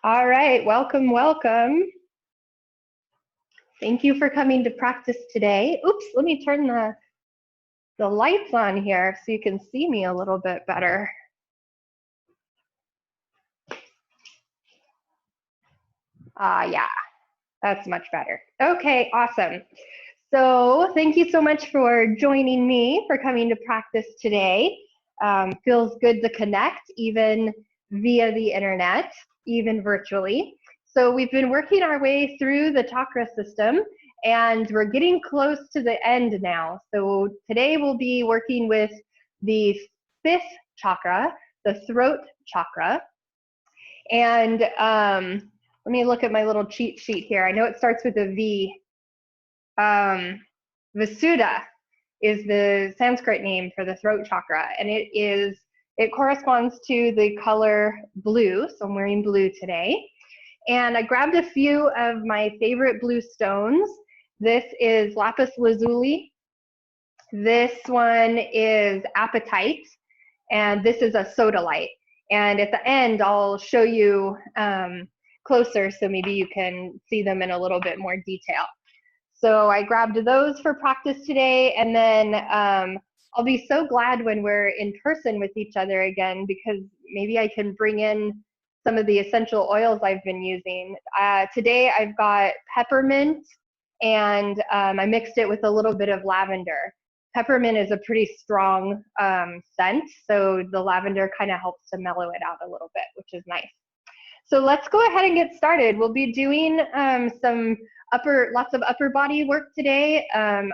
All right, welcome, welcome. Thank you for coming to practice today. Oops, let me turn the lights on here so you can see me a little bit better. Yeah, that's much better. Okay, awesome. So thank you so much for joining me, for coming to practice today. Feels good to connect, even via the internet, even virtually. So we've been working our way through the chakra system, and we're getting close to the end now. So today we'll be working with the 5th chakra, the throat chakra. And let me look at my little cheat sheet here. I know it starts with a V. Visuddha is the Sanskrit name for the throat chakra, and it corresponds to the color blue, so I'm wearing blue today. And I grabbed a few of my favorite blue stones. This is lapis lazuli. This one is apatite, and this is a sodalite. And at the end, I'll show you closer so maybe you can see them in a little bit more detail. So I grabbed those for practice today, and then I'll be so glad when we're in person with each other again, because maybe I can bring in some of the essential oils I've been using. Today I've got peppermint, and I mixed it with a little bit of lavender. Peppermint is a pretty strong scent, so the lavender kind of helps to mellow it out a little bit, which is nice. So let's go ahead and get started. We'll be doing lots of upper body work today. I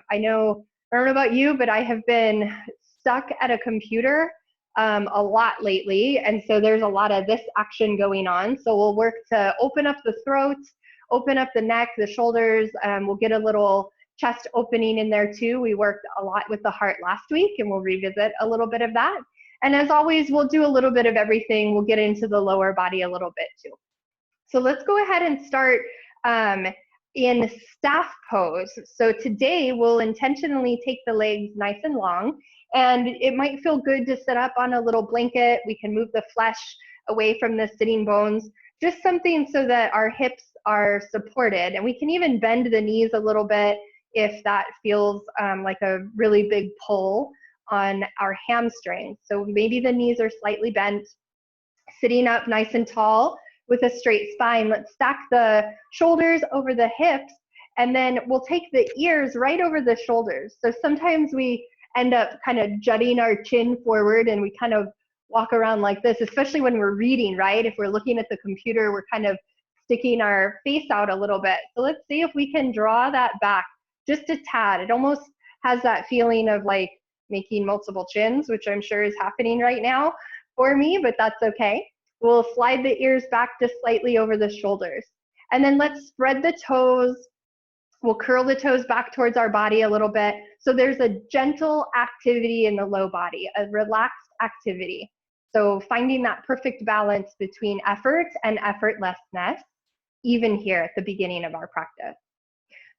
don't know about you, but I have been stuck at a computer a lot lately, and so there's a lot of this action going on. So we'll work to open up the throat, open up the neck, the shoulders. We'll get a little chest opening in there too. We worked a lot with the heart last week, and we'll revisit a little bit of that. And as always, we'll do a little bit of everything. We'll get into the lower body a little bit too. So let's go ahead and start in staff pose. So today we'll intentionally take the legs nice and long, and it might feel good to sit up on a little blanket. We can move the flesh away from the sitting bones, just something so that our hips are supported, and we can even bend the knees a little bit if that feels like a really big pull on our hamstrings. So maybe the knees are slightly bent, sitting up nice and tall with a straight spine. Let's stack the shoulders over the hips, and then we'll take the ears right over the shoulders. So sometimes we end up kind of jutting our chin forward, and we kind of walk around like this, especially when we're reading, right? If we're looking at the computer, we're kind of sticking our face out a little bit. So let's see if we can draw that back just a tad. It almost has that feeling of like making multiple chins, which I'm sure is happening right now for me, but that's okay. We'll slide the ears back just slightly over the shoulders. And then let's spread the toes. We'll curl the toes back towards our body a little bit. So there's a gentle activity in the low body, a relaxed activity. So finding that perfect balance between effort and effortlessness, even here at the beginning of our practice.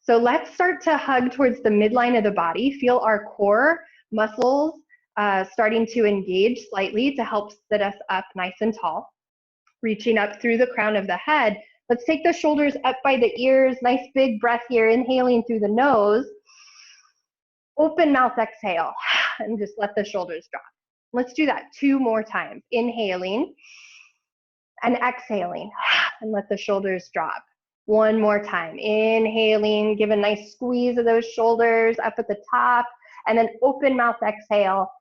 So let's start to hug towards the midline of the body. Feel our core muscles starting to engage slightly to help sit us up nice and tall. Reaching up through the crown of the head. Let's take the shoulders up by the ears. Nice big breath here, inhaling through the nose. Open mouth, exhale, and just let the shoulders drop. Let's do that 2 more times. Inhaling and exhaling, and let the shoulders drop. 1 more time. Inhaling, give a nice squeeze of those shoulders up at the top, and then open mouth, exhale,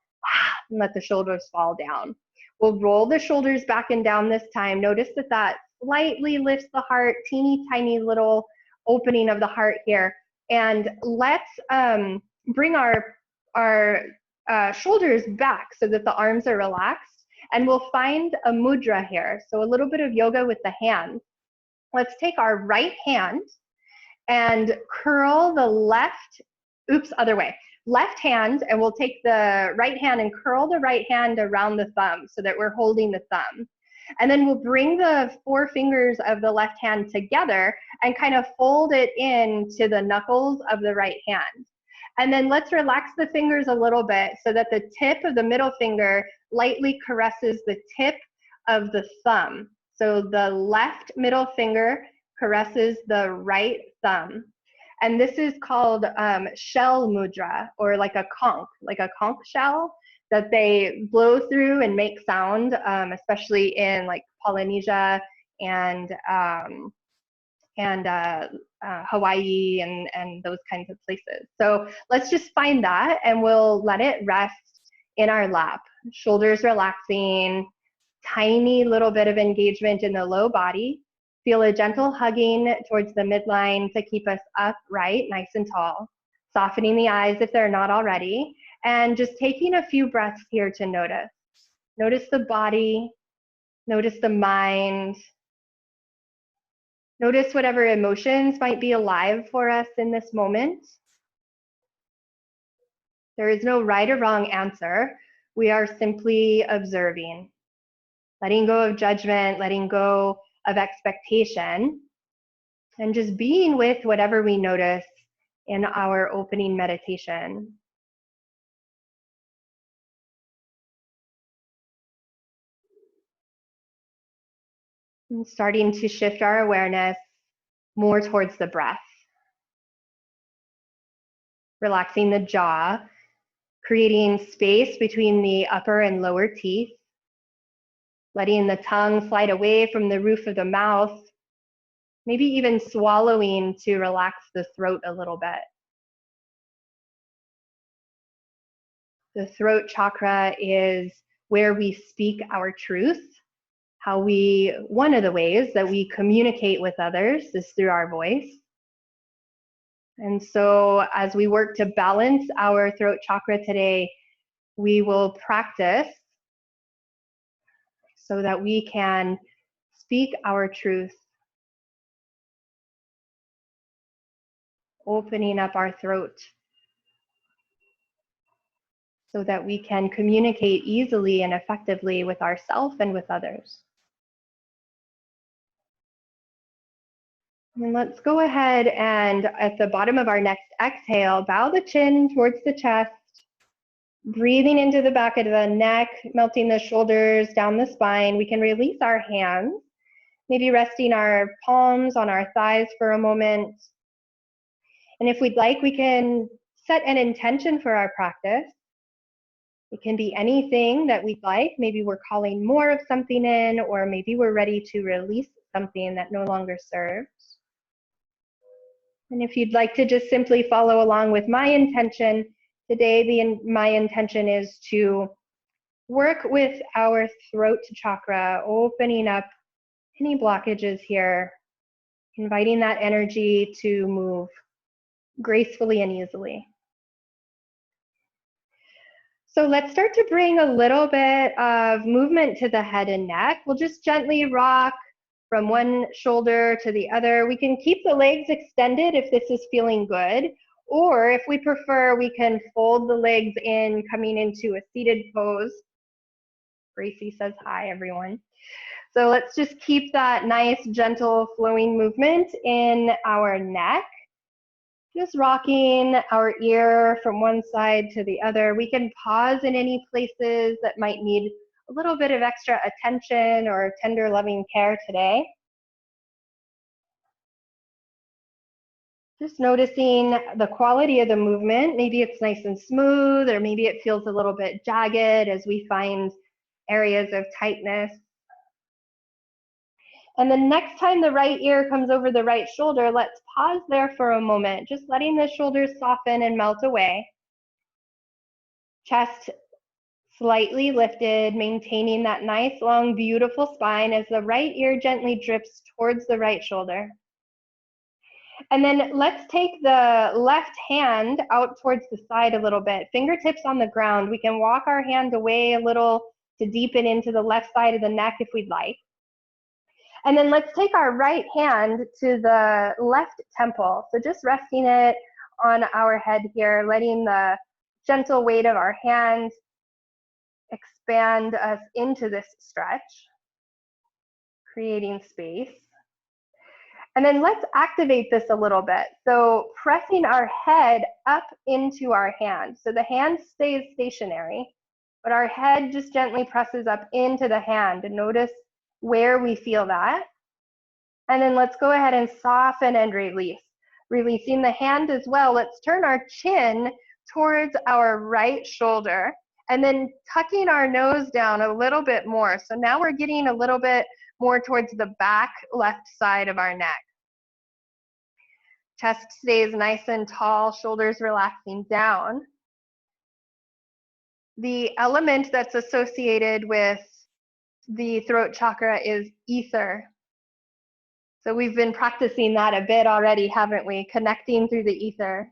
and let the shoulders fall down. We'll roll the shoulders back and down this time. Notice that that slightly lifts the heart, teeny tiny little opening of the heart here. And let's bring our shoulders back so that the arms are relaxed. And we'll find a mudra here. So a little bit of yoga with the hands. Let's take our right hand and curl the left, other way. Left hand, and we'll take the right hand and curl the right hand around the thumb so that we're holding the thumb. And then we'll bring the 4 fingers of the left hand together and kind of fold it into the knuckles of the right hand. And then let's relax the fingers a little bit so that the tip of the middle finger lightly caresses the tip of the thumb. So the left middle finger caresses the right thumb. And this is called shell mudra, or like a conch shell that they blow through and make sound, especially in like Polynesia and Hawaii and those kinds of places. So let's just find that and we'll let it rest in our lap. Shoulders relaxing, tiny little bit of engagement in the low body. Feel a gentle hugging towards the midline to keep us upright, nice and tall. Softening the eyes if they're not already. And just taking a few breaths here to notice. Notice the body, notice the mind. Notice whatever emotions might be alive for us in this moment. There is no right or wrong answer. We are simply observing, letting go of judgment, letting go of expectation, and just being with whatever we notice in our opening meditation. And starting to shift our awareness more towards the breath. Relaxing the jaw, creating space between the upper and lower teeth, letting the tongue slide away from the roof of the mouth, maybe even swallowing to relax the throat a little bit. The throat chakra is where we speak our truth. One of the ways that we communicate with others is through our voice. And so as we work to balance our throat chakra today, we will practice so that we can speak our truth, opening up our throat so that we can communicate easily and effectively with ourselves and with others. And let's go ahead and at the bottom of our next exhale, bow the chin towards the chest, breathing into the back of the neck, melting the shoulders down the spine. We can release our hands, maybe resting our palms on our thighs for a moment. And if we'd like, we can set an intention for our practice. It can be anything that we'd like. Maybe we're calling more of something in, or maybe we're ready to release something that no longer serves. And if you'd like to just simply follow along with my intention, today my intention is to work with our throat chakra, opening up any blockages here, inviting that energy to move gracefully and easily. So let's start to bring a little bit of movement to the head and neck. We'll just gently rock from one shoulder to the other. We can keep the legs extended if this is feeling good, or if we prefer, we can fold the legs in, coming into a seated pose. Gracie says hi, everyone. So let's just keep that nice, gentle, flowing movement in our neck. Just rocking our ear from one side to the other. We can pause in any places that might need a little bit of extra attention or tender, loving care today. Just noticing the quality of the movement. Maybe it's nice and smooth, or maybe it feels a little bit jagged as we find areas of tightness. And the next time the right ear comes over the right shoulder, let's pause there for a moment, just letting the shoulders soften and melt away. Chest slightly lifted, maintaining that nice, long, beautiful spine as the right ear gently drips towards the right shoulder. And then let's take the left hand out towards the side a little bit, fingertips on the ground. We can walk our hand away a little to deepen into the left side of the neck if we'd like. And then let's take our right hand to the left temple. So just resting it on our head here, letting the gentle weight of our hand expand us into this stretch, creating space. And then let's activate this a little bit. So pressing our head up into our hand. So the hand stays stationary, but our head just gently presses up into the hand. And notice where we feel that. And then let's go ahead and soften and release. Releasing the hand as well. Let's turn our chin towards our right shoulder and then tucking our nose down a little bit more. So now we're getting a little bit more towards the back left side of our neck. Chest stays nice and tall, shoulders relaxing down. The element that's associated with the throat chakra is ether. So we've been practicing that a bit already, haven't we? Connecting through the ether.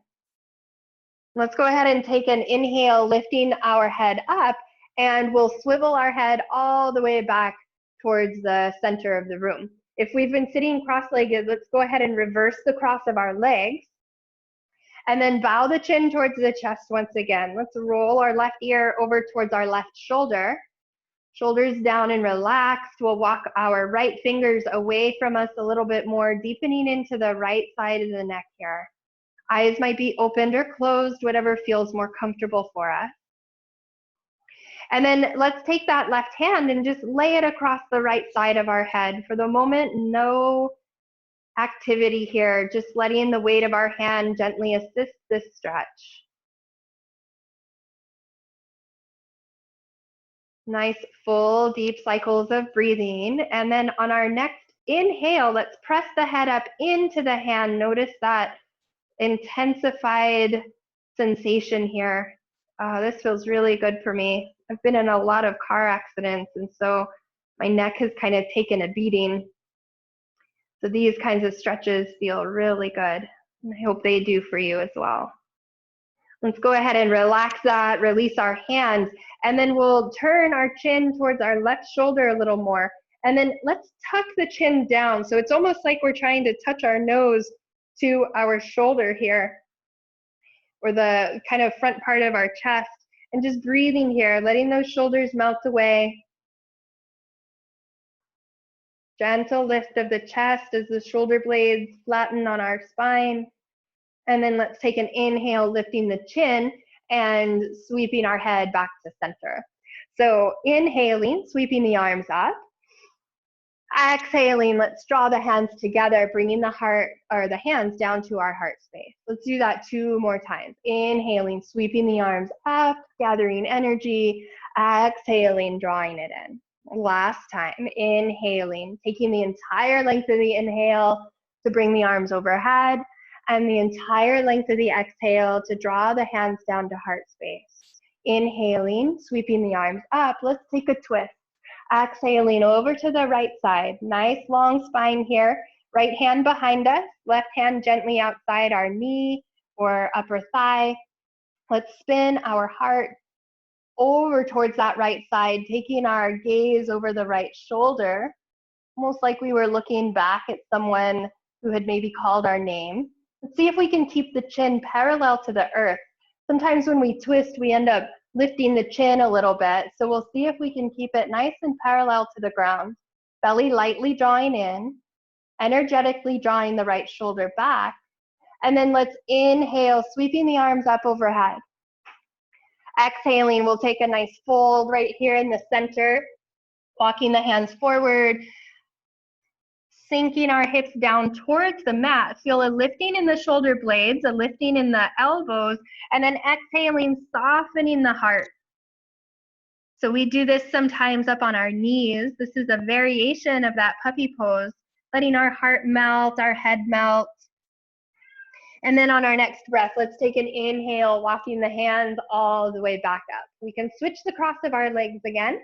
Let's go ahead and take an inhale, lifting our head up, and we'll swivel our head all the way back towards the center of the room. If we've been sitting cross-legged, let's go ahead and reverse the cross of our legs. And then bow the chin towards the chest once again. Let's roll our left ear over towards our left shoulder. Shoulders down and relaxed. We'll walk our right fingers away from us a little bit more, deepening into the right side of the neck here. Eyes might be opened or closed, whatever feels more comfortable for us. And then let's take that left hand and just lay it across the right side of our head. For the moment, no activity here, just letting the weight of our hand gently assist this stretch. Nice, full, deep cycles of breathing. And then on our next inhale, let's press the head up into the hand. Notice that intensified sensation here. This feels really good for me. I've been in a lot of car accidents, and so my neck has kind of taken a beating. So these kinds of stretches feel really good. And I hope they do for you as well. Let's go ahead and relax that, release our hands, and then we'll turn our chin towards our left shoulder a little more. And then let's tuck the chin down. So it's almost like we're trying to touch our nose to our shoulder here, or the kind of front part of our chest, and just breathing here, letting those shoulders melt away. Gentle lift of the chest as the shoulder blades flatten on our spine. And then let's take an inhale, lifting the chin and sweeping our head back to center. So inhaling, sweeping the arms up. Exhaling, let's draw the hands together, bringing the heart or the hands down to our heart space. Let's do that 2 more times. Inhaling, sweeping the arms up, gathering energy. Exhaling, drawing it in. Last time, inhaling, taking the entire length of the inhale to bring the arms overhead, and the entire length of the exhale to draw the hands down to heart space. Inhaling, sweeping the arms up. Let's take a twist. Exhaling over to the right side. Nice long spine here. Right hand behind us, left hand gently outside our knee or upper thigh. Let's spin our heart over towards that right side, taking our gaze over the right shoulder, almost like we were looking back at someone who had maybe called our name. Let's see if we can keep the chin parallel to the earth. Sometimes when we twist, we end up lifting the chin a little bit. So we'll see if we can keep it nice and parallel to the ground. Belly lightly drawing in, energetically drawing the right shoulder back. And then let's inhale, sweeping the arms up overhead. Exhaling, we'll take a nice fold right here in the center, walking the hands forward, sinking our hips down towards the mat. Feel a lifting in the shoulder blades, a lifting in the elbows, and then exhaling, softening the heart. So we do this sometimes up on our knees. This is a variation of that puppy pose, letting our heart melt, our head melt. And then on our next breath, let's take an inhale, walking the hands all the way back up. We can switch the cross of our legs again,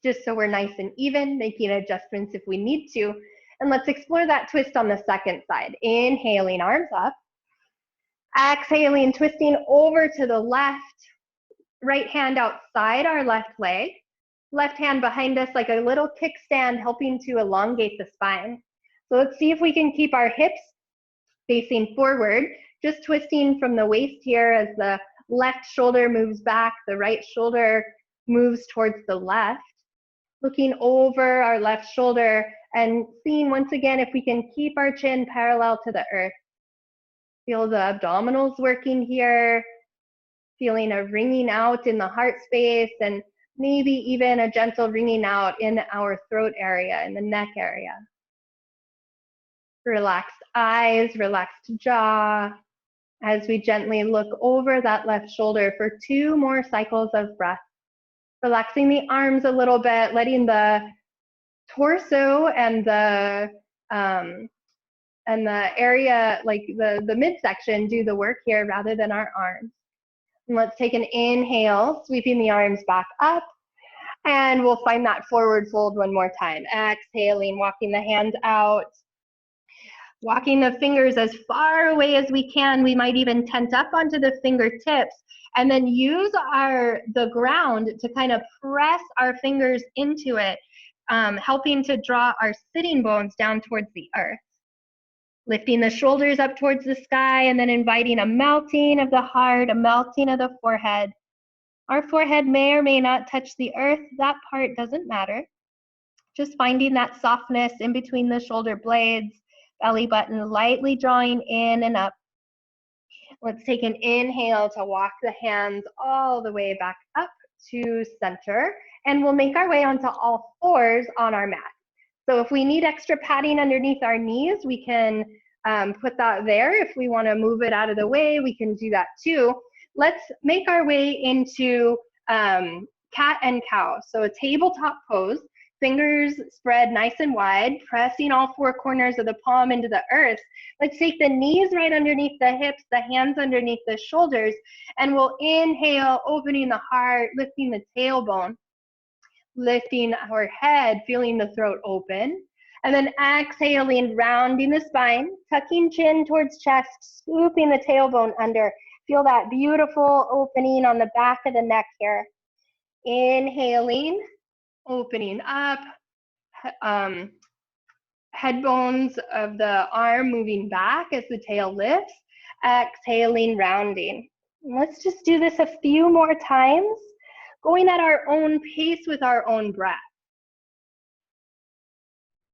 just so we're nice and even, making adjustments if we need to. And let's explore that twist on the second side. Inhaling, arms up. Exhaling, twisting over to the left. Right hand outside our left leg. Left hand behind us like a little kickstand, helping to elongate the spine. So let's see if we can keep our hips facing forward, just twisting from the waist here as the left shoulder moves back, the right shoulder moves towards the left. Looking over our left shoulder and seeing once again if we can keep our chin parallel to the earth. Feel the abdominals working here, feeling a ringing out in the heart space, and maybe even a gentle wringing out in our throat area, in the neck area. Relaxed eyes, relaxed jaw, as we gently look over that left shoulder for 2 more cycles of breath. Relaxing the arms a little bit, letting the torso and the area, like the midsection, do the work here rather than our arms. And let's take an inhale, sweeping the arms back up, and we'll find that forward fold one more time. Exhaling, walking the hands out, walking the fingers as far away as we can. We might even tent up onto the fingertips, and then use the ground to kind of press our fingers into it, helping to draw our sitting bones down towards the earth. Lifting the shoulders up towards the sky, and then inviting a melting of the heart, a melting of the forehead. Our forehead may or may not touch the earth. That part doesn't matter. Just finding that softness in between the shoulder blades, belly button lightly drawing in and up. Let's take an inhale to walk the hands all the way back up to center, and we'll make our way onto all fours on our mat. So if we need extra padding underneath our knees, we can put that there. If we want to move it out of the way, we can do that too. Let's make our way into cat and cow. So a tabletop pose, fingers spread nice and wide, pressing all 4 corners of the palm into the earth. Let's take the knees right underneath the hips, the hands underneath the shoulders, and we'll inhale, opening the heart, lifting the tailbone, lifting our head, feeling the throat open, and then exhaling, rounding the spine, tucking chin towards chest, scooping the tailbone under. Feel that beautiful opening on the back of the neck here. Inhaling, opening up, head bones of the arm moving back as the tail lifts, exhaling, rounding. Let's just do this a few more times, going at our own pace with our own breath.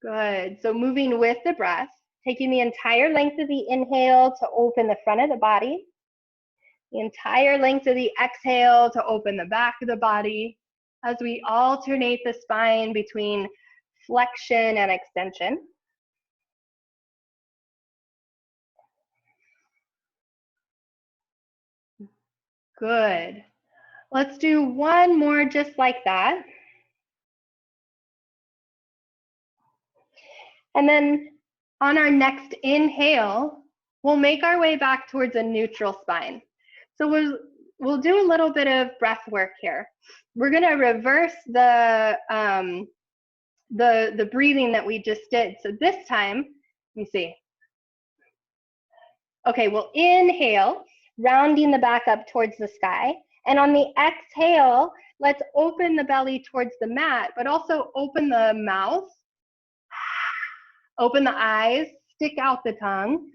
Good. So moving with the breath, taking the entire length of the inhale to open the front of the body, the entire length of the exhale to open the back of the body, as we alternate the spine between flexion and extension. Good. Let's do one more just like that. And then on our next inhale, we'll make our way back towards a neutral spine. So we'll do a little bit of breath work here. We're going to reverse the breathing that we just did. So this time, let me see. Okay, we'll inhale, rounding the back up towards the sky. And on the exhale, let's open the belly towards the mat, but also open the mouth, open the eyes, stick out the tongue.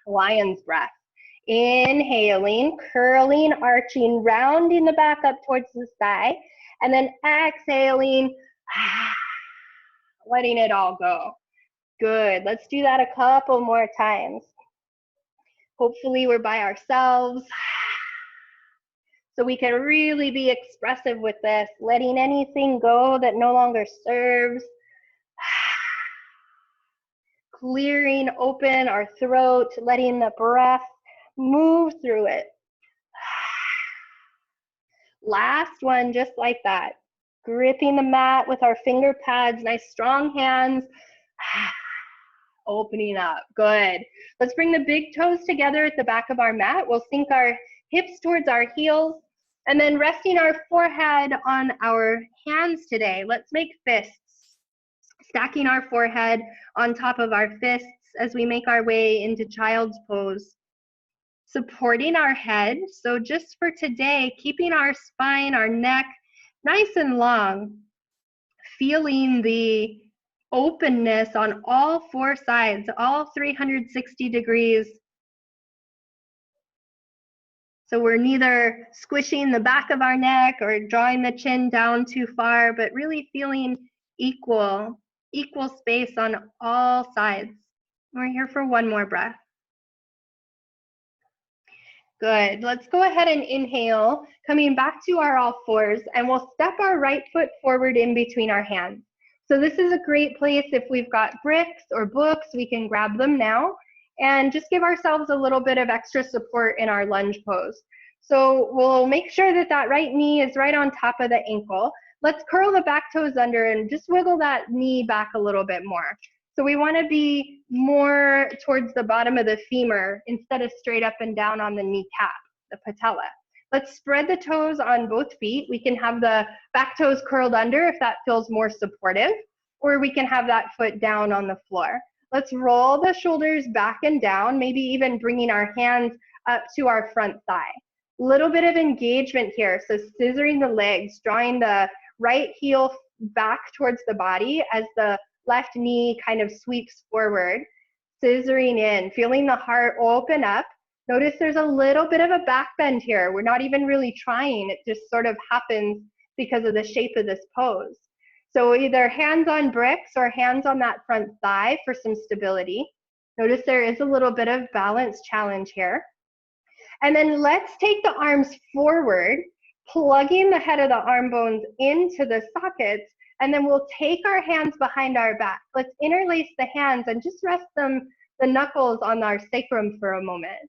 Lion's breath. Inhaling, curling, arching, rounding the back up towards the sky, and then exhaling, letting it all go. Good. Let's do that a couple more times. Hopefully we're by ourselves, so we can really be expressive with this, letting anything go that no longer serves. Clearing open our throat, letting the breath move through it. Last one, just like that. Gripping the mat with our finger pads, nice strong hands. Opening up, good. Let's bring the big toes together at the back of our mat. We'll sink our hips towards our heels, and then resting our forehead on our hands today. Let's make fists. Stacking our forehead on top of our fists as we make our way into child's pose. Supporting our head, so just for today, keeping our spine, our neck nice and long. Feeling the openness on all 4 sides, all 360 degrees. So we're neither squishing the back of our neck or drawing the chin down too far, but really feeling equal space on all sides. We're here for one more breath. Good. Let's go ahead and inhale, coming back to our all fours, and we'll step our right foot forward in between our hands. So this is a great place if we've got bricks or books, we can grab them now and just give ourselves a little bit of extra support in our lunge pose. So we'll make sure that that right knee is right on top of the ankle. Let's curl the back toes under and just wiggle that knee back a little bit more. So we want to be more towards the bottom of the femur instead of straight up and down on the kneecap, the patella. Let's spread the toes on both feet. We can have the back toes curled under if that feels more supportive, or we can have that foot down on the floor. Let's roll the shoulders back and down, maybe even bringing our hands up to our front thigh. Little bit of engagement here, so scissoring the legs, drawing the right heel back towards the body as the left knee kind of sweeps forward, scissoring in, feeling the heart open up. Notice there's a little bit of a back bend here. We're not even really trying. It just sort of happens because of the shape of this pose. So either hands on bricks or hands on that front thigh for some stability. Notice there is a little bit of balance challenge here. And then let's take the arms forward, plugging the head of the arm bones into the sockets, and then we'll take our hands behind our back. Let's interlace the hands and just rest them, the knuckles on our sacrum for a moment.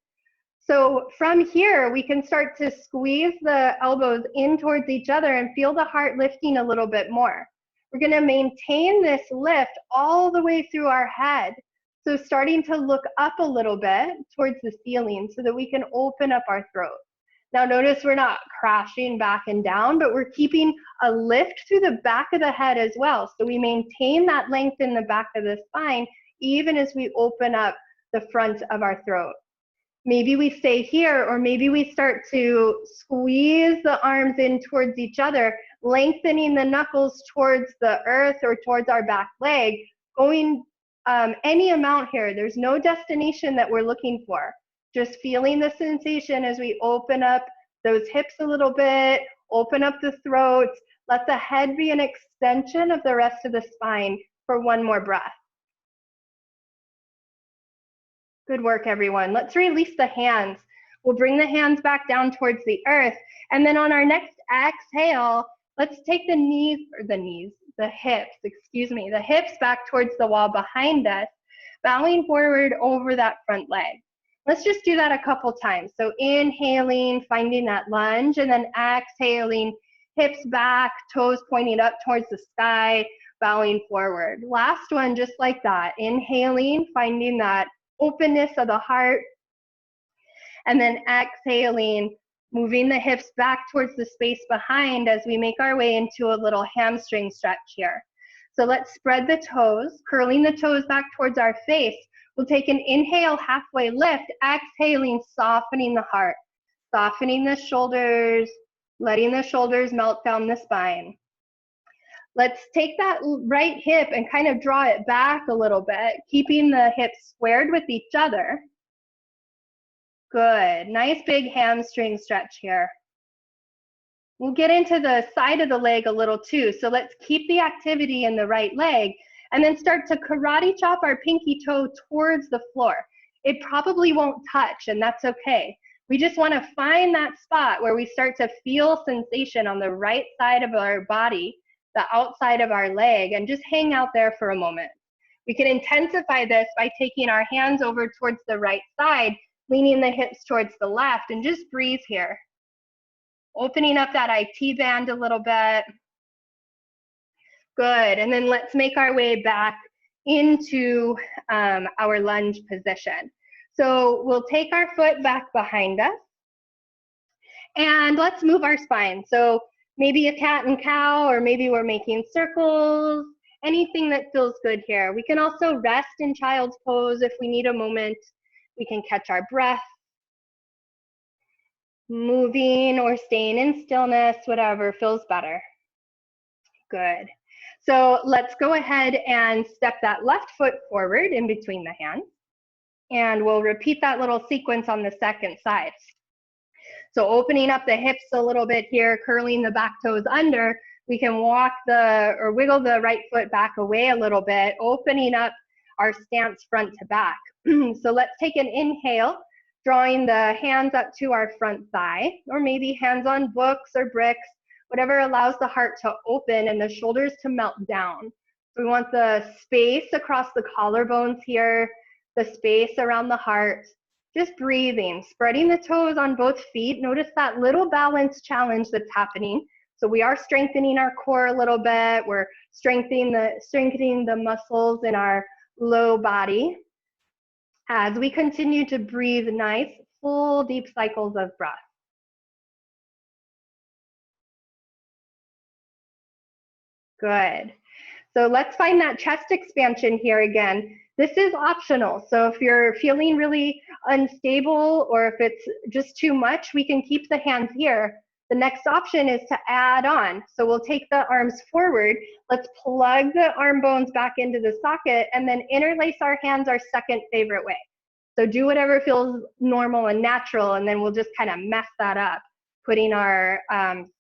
So from here, we can start to squeeze the elbows in towards each other and feel the heart lifting a little bit more. We're gonna maintain this lift all the way through our head. So starting to look up a little bit towards the ceiling so that we can open up our throat. Now notice we're not crashing back and down, but we're keeping a lift through the back of the head as well. So we maintain that length in the back of the spine, even as we open up the front of our throat. Maybe we stay here, or maybe we start to squeeze the arms in towards each other, lengthening the knuckles towards the earth or towards our back leg, going any amount here. There's no destination that we're looking for. Just feeling the sensation as we open up those hips a little bit, open up the throat, let the head be an extension of the rest of the spine for one more breath. Good work, everyone. Let's release the hands. We'll bring the hands back down towards the earth. And then on our next exhale, let's take the hips back towards the wall behind us, bowing forward over that front leg. Let's just do that a couple times. So inhaling, finding that lunge, and then exhaling, hips back, toes pointing up towards the sky, bowing forward. Last one, just like that. Inhaling, finding that openness of the heart, and then exhaling, moving the hips back towards the space behind as we make our way into a little hamstring stretch here. So let's spread the toes, curling the toes back towards our face. We'll take an inhale, halfway lift, exhaling, softening the heart, softening the shoulders, letting the shoulders melt down the spine. Let's take that right hip and kind of draw it back a little bit, keeping the hips squared with each other. Good, nice big hamstring stretch here. We'll get into the side of the leg a little too, so let's keep the activity in the right leg and then start to karate chop our pinky toe towards the floor. It probably won't touch, and that's okay. We just want to find that spot where we start to feel sensation on the right side of our body, the outside of our leg, and just hang out there for a moment. We can intensify this by taking our hands over towards the right side, leaning the hips towards the left, and just breathe here. Opening up that IT band a little bit. Good, and then let's make our way back into our lunge position. So we'll take our foot back behind us, and let's move our spine. So maybe a cat and cow, or maybe we're making circles, anything that feels good here. We can also rest in child's pose if we need a moment. We can catch our breath, moving or staying in stillness, whatever feels better. Good. So let's go ahead and step that left foot forward in between the hands. And we'll repeat that little sequence on the second side. So opening up the hips a little bit here, curling the back toes under, we can wiggle the right foot back away a little bit, opening up our stance front to back. So let's take an inhale, drawing the hands up to our front thigh, or maybe hands on books or bricks, whatever allows the heart to open and the shoulders to melt down. So we want the space across the collarbones here, the space around the heart. Just breathing, spreading the toes on both feet. Notice that little balance challenge that's happening. So we are strengthening our core a little bit. We're strengthening the muscles in our low body as we continue to breathe nice, full, deep cycles of breath. Good. So let's find that chest expansion here again. This is optional. So if you're feeling really unstable or if it's just too much, we can keep the hands here. The next option is to add on. So we'll take the arms forward. Let's plug the arm bones back into the socket and then interlace our hands our second favorite way. So do whatever feels normal and natural, and then we'll just kind of mess that up, putting our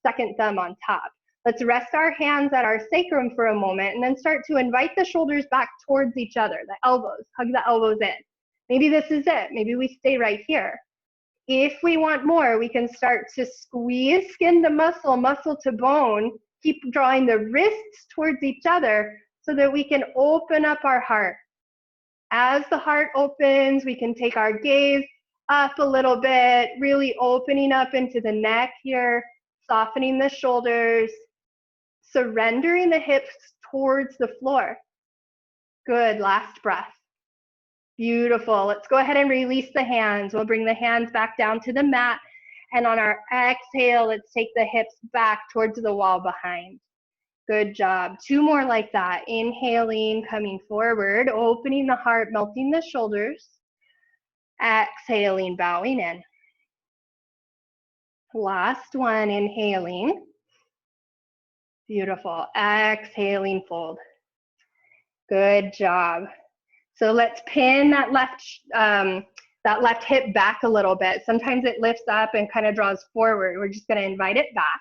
second thumb on top. Let's rest our hands at our sacrum for a moment and then start to invite the shoulders back towards each other, the elbows, hug the elbows in. Maybe this is it. Maybe we stay right here. If we want more, we can start to squeeze skin to muscle, muscle to bone, keep drawing the wrists towards each other so that we can open up our heart. As the heart opens, we can take our gaze up a little bit, really opening up into the neck here, softening the shoulders, surrendering the hips towards the floor. Good, last breath. Beautiful. Let's go ahead and release the hands. We'll bring the hands back down to the mat. And on our exhale, let's take the hips back towards the wall behind. Good job. 2 more like that. Inhaling, coming forward, opening the heart, melting the shoulders. Exhaling, bowing in. Last one, inhaling. Beautiful. Exhaling, fold. Good job. So let's pin that left hip back a little bit. Sometimes it lifts up and kind of draws forward. We're just going to invite it back.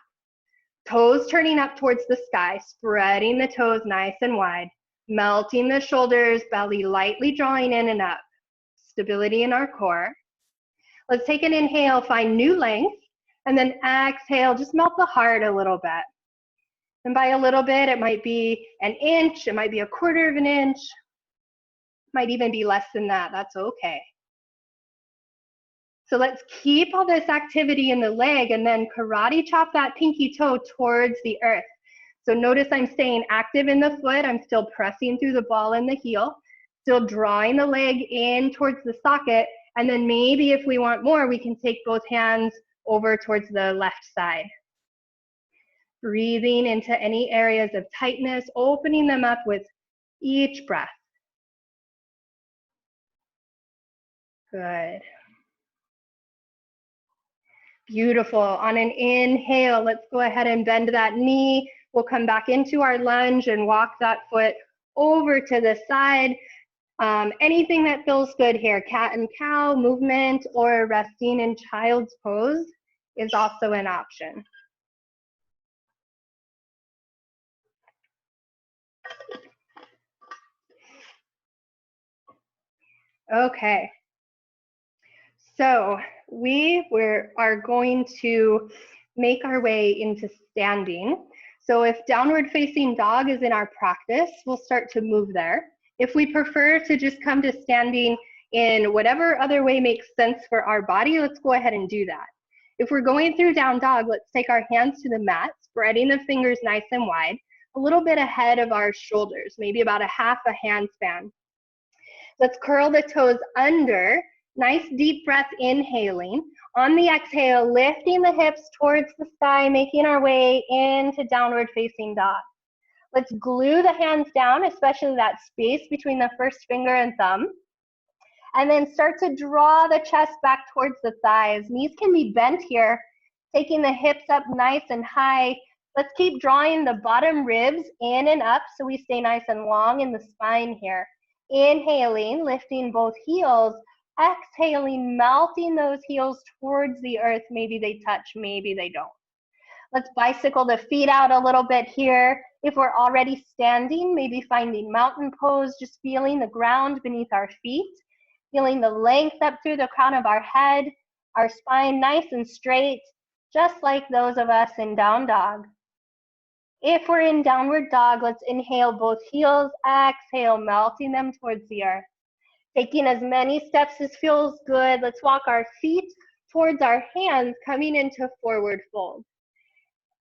Toes turning up towards the sky, spreading the toes nice and wide, melting the shoulders, belly lightly drawing in and up. Stability in our core. Let's take an inhale, find new length, and then exhale, just melt the heart a little bit. And by a little bit, it might be an inch, it might be 1/4 of an inch, might even be less than that. That's okay. So let's keep all this activity in the leg and then karate chop that pinky toe towards the earth. So notice I'm staying active in the foot. I'm still pressing through the ball and the heel, still drawing the leg in towards the socket. And then maybe if we want more, we can take both hands over towards the left side. Breathing into any areas of tightness, opening them up with each breath. Good. Beautiful. On an inhale, let's go ahead and bend that knee. We'll come back into our lunge and walk that foot over to the side. Anything that feels good here, cat and cow movement or resting in child's pose is also an option. Okay. So we are going to make our way into standing. So if downward facing dog is in our practice, we'll start to move there. If we prefer to just come to standing in whatever other way makes sense for our body, let's go ahead and do that. If we're going through down dog, let's take our hands to the mat, spreading the fingers nice and wide, a little bit ahead of our shoulders, maybe about 1/2 a hand span. Let's curl the toes under. Nice deep breath, inhaling. On the exhale, lifting the hips towards the sky, making our way into downward facing dog. Let's glue the hands down, especially that space between the first finger and thumb. And then start to draw the chest back towards the thighs. Knees can be bent here, taking the hips up nice and high. Let's keep drawing the bottom ribs in and up so we stay nice and long in the spine here. Inhaling, lifting both heels. Exhaling, melting those heels towards the earth. Maybe they touch, maybe they don't. Let's bicycle the feet out a little bit here. If we're already standing, maybe finding mountain pose, just feeling the ground beneath our feet. feeling the length up through the crown of our head, our spine nice and straight, just like those of us in down dog. If we're in downward dog, let's inhale both heels, exhale, melting them towards the earth. Taking as many steps as feels good, let's walk our feet towards our hands, coming into forward fold.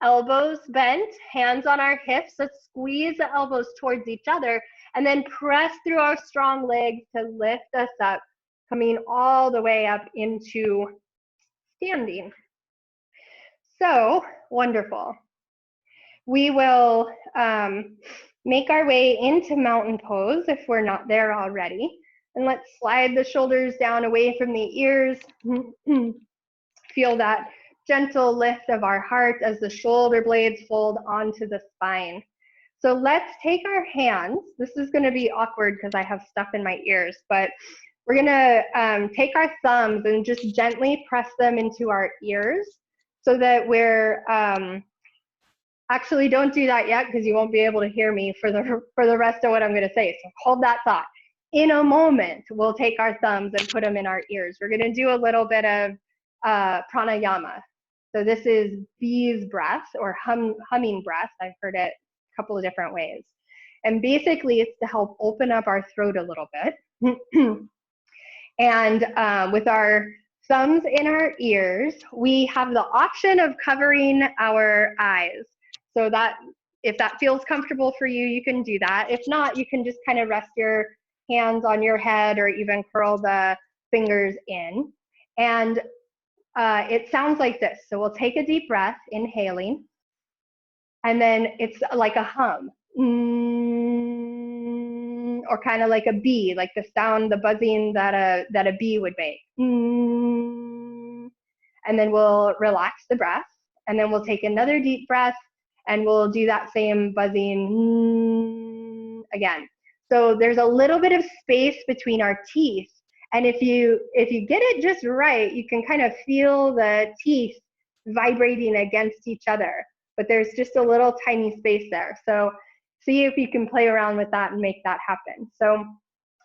Elbows bent, hands on our hips. Let's squeeze the elbows towards each other and then press through our strong legs to lift us up, coming all the way up into standing. So wonderful. We will make our way into mountain pose if we're not there already. And let's slide the shoulders down away from the ears. Feel that gentle lift of our heart as the shoulder blades fold onto the spine. So let's take our hands. This is going to be awkward because I have stuff in my ears, but we're going to take our thumbs and just gently press them into our ears so that we're, actually don't do that yet because you won't be able to hear me for the rest of what I'm going to say. So hold that thought. In a moment, we'll take our thumbs and put them in our ears. We're going to do a little bit of pranayama. So this is bee's breath or humming breath. I've heard it a couple of different ways. And basically it's to help open up our throat a little bit. And with our thumbs in our ears, we have the option of covering our eyes. So that if that feels comfortable for you, you can do that. If not, you can just kind of rest your hands on your head or even curl the fingers in. And it sounds like this. So we'll take a deep breath, inhaling, and then it's like a hum, or kind of like a bee, like the sound, the buzzing that a bee would make. And then we'll relax the breath, and then we'll take another deep breath, and we'll do that same buzzing again. So there's a little bit of space between our teeth. And if you get it just right, you can kind of feel the teeth vibrating against each other, but there's just a little tiny space there. So see if you can play around with that and make that happen. So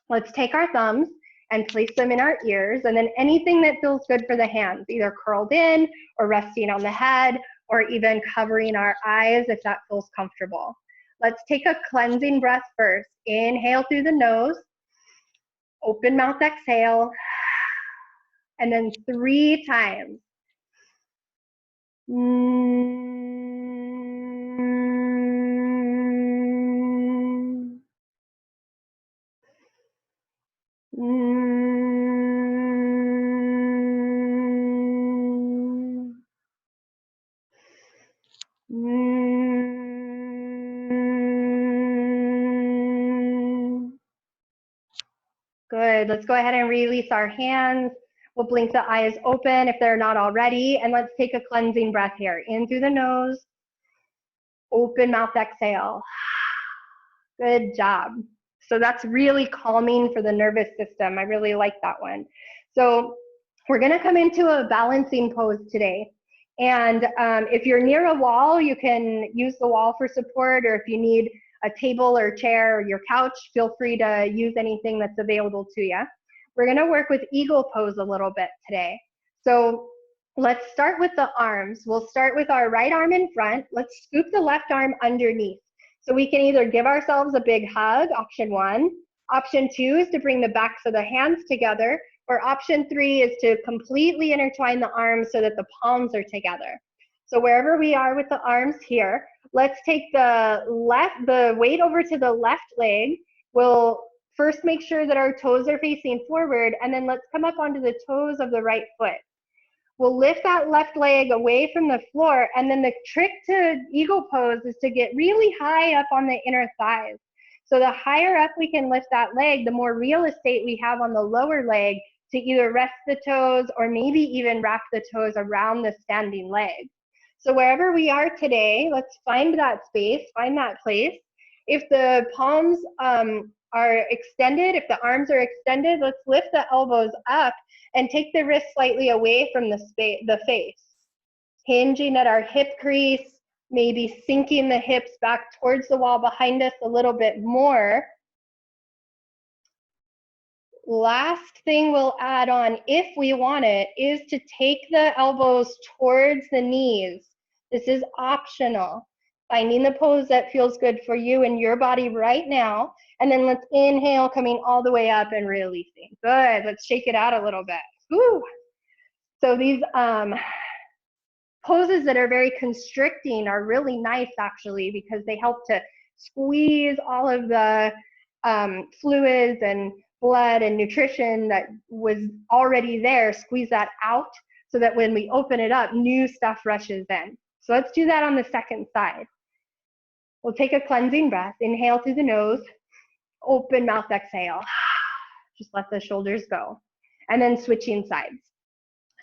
let's take our thumbs and place them in our ears, and then anything that feels good for the hands, either curled in or resting on the head or even covering our eyes if that feels comfortable. Let's take a cleansing breath first. Inhale through the nose. Open mouth, exhale, and then 3 times. Good. Let's go ahead and release our hands. We'll blink the eyes open if they're not already. And let's take a cleansing breath here. In through the nose. Open mouth, exhale. Good job. So that's really calming for the nervous system. I really like that one. So we're going to come into a balancing pose today. And if you're near a wall, you can use the wall for support, or if you need a table or chair or your couch, feel free to use anything that's available to you. We're going to work with eagle pose a little bit today. So let's start with the arms. We'll start with our right arm in front. Let's scoop the left arm underneath. So we can either give ourselves a big hug, option 1. Option 2 is to bring the backs of the hands together, or option 3 is to completely intertwine the arms so that the palms are together. So wherever we are with the arms here, let's take the weight over to the left leg. We'll first make sure that our toes are facing forward, and then let's come up onto the toes of the right foot. We'll lift that left leg away from the floor, and then the trick to eagle pose is to get really high up on the inner thighs. So the higher up we can lift that leg, the more real estate we have on the lower leg to either rest the toes or maybe even wrap the toes around the standing leg. So wherever we are today, let's find that space, find that place. If the palms are extended, if the arms are extended, let's lift the elbows up and take the wrists slightly away from the face. Hinging at our hip crease, maybe sinking the hips back towards the wall behind us a little bit more. Last thing we'll add on, if we want it, is to take the elbows towards the knees. This is optional. Finding the pose that feels good for you and your body right now. And then let's inhale, coming all the way up and releasing. Good. Let's shake it out a little bit. Woo. So these poses that are very constricting are really nice, actually, because they help to squeeze all of the fluids and blood and nutrition that was already there, squeeze that out so that when we open it up, new stuff rushes in. So let's do that on the second side. We'll take a cleansing breath. Inhale through the nose, open mouth, exhale. Just let the shoulders go. And then switching sides.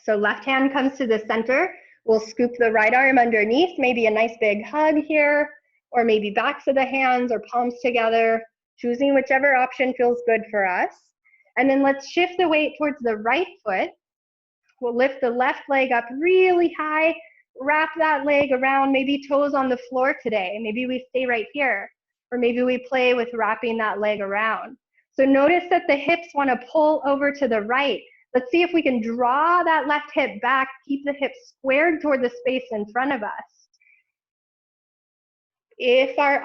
So left hand comes to the center. We'll scoop the right arm underneath, maybe a nice big hug here, or maybe backs of the hands or palms together, choosing whichever option feels good for us. And then let's shift the weight towards the right foot. We'll lift the left leg up really high, wrap that leg around, maybe toes on the floor today. Maybe we stay right here, or maybe we play with wrapping that leg around. So notice that the hips want to pull over to the right. Let's see if we can draw that left hip back, keep the hips squared toward the space in front of us. If our